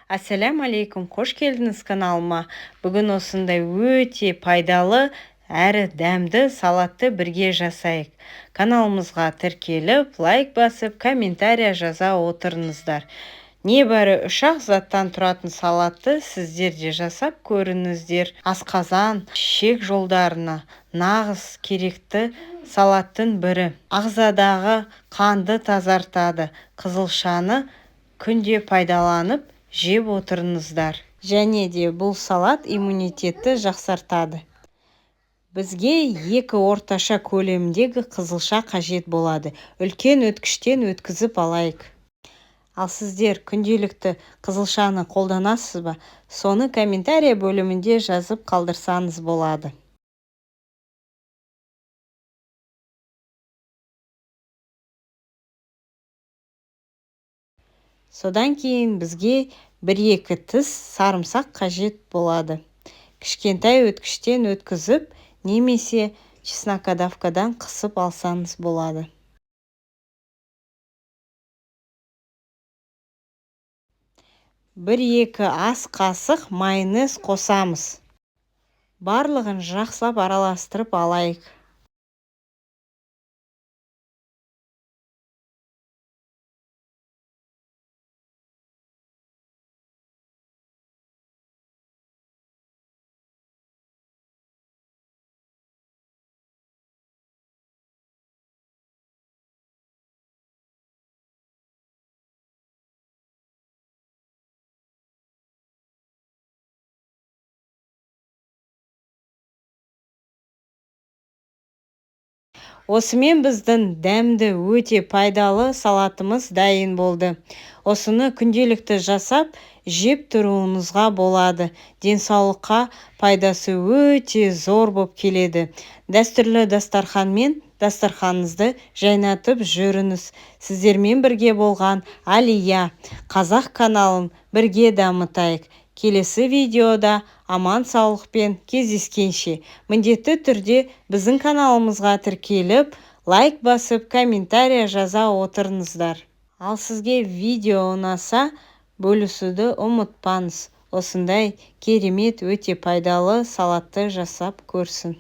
Ассаляму алейкум, қош келдіңіз каналыма. Бүгін осындай өте пайдалы әрі дәмді салатты бірге жасайық. Каналымызға тіркеліп, лайк басып, комментария жаза отырыңыздар. Небәрі 3-ақ заттан тұратын салатты сіздер де жасап көріңіздер. Асқазан, ішек жолдарына нағыз керекті салаттың бірі. Ағзадағы қанды тазартады. Қызылшаны күнде пайдаланып жеп отырыңыздар. Және де бұл салат иммунитетті жақсартады. Бізге 2 орташа көлемдегі қызылша қажет болады. Үлкен өткіштен өткізіп алайық. Ал сіздер күнделікті қызылшаны қолданасыз ба? Соны комментария бөлімінде жазып қалдырсаңыз болады. Содан кейін бізге 1-2 тіс сарымсақ қажет болады. Кішкентай өткіштен өткізіп, немесе чеснокодавкадан қысып алсаңыз болады. Бір-екі ас қасық майонез қосамыз. Барлығын жақсылап араластырып алайық. Осымен біздің дәмді өте пайдалы салатымыз дайын болды. Осыны күнделікті жасап, жеп тұруыңызға болады. Денсаулыққа пайдасы өте зор болып келеді. Дәстүрлі дастарханмен дастарханыңызды жайнатып жүріңіз. Сіздермен бірге болған Алия, қазақ каналын бірге дамытайық. Келесі видеода аман саулықпен кездескенше, міндетті түрде біздің каналымызға тіркеліп, лайк басып, комментария жаза отырыңыздар. Ал сізге видео ұнаса, бөлісуді ұмытпаңыз. Осындай керемет өте пайдалы салатты жасап көрсін.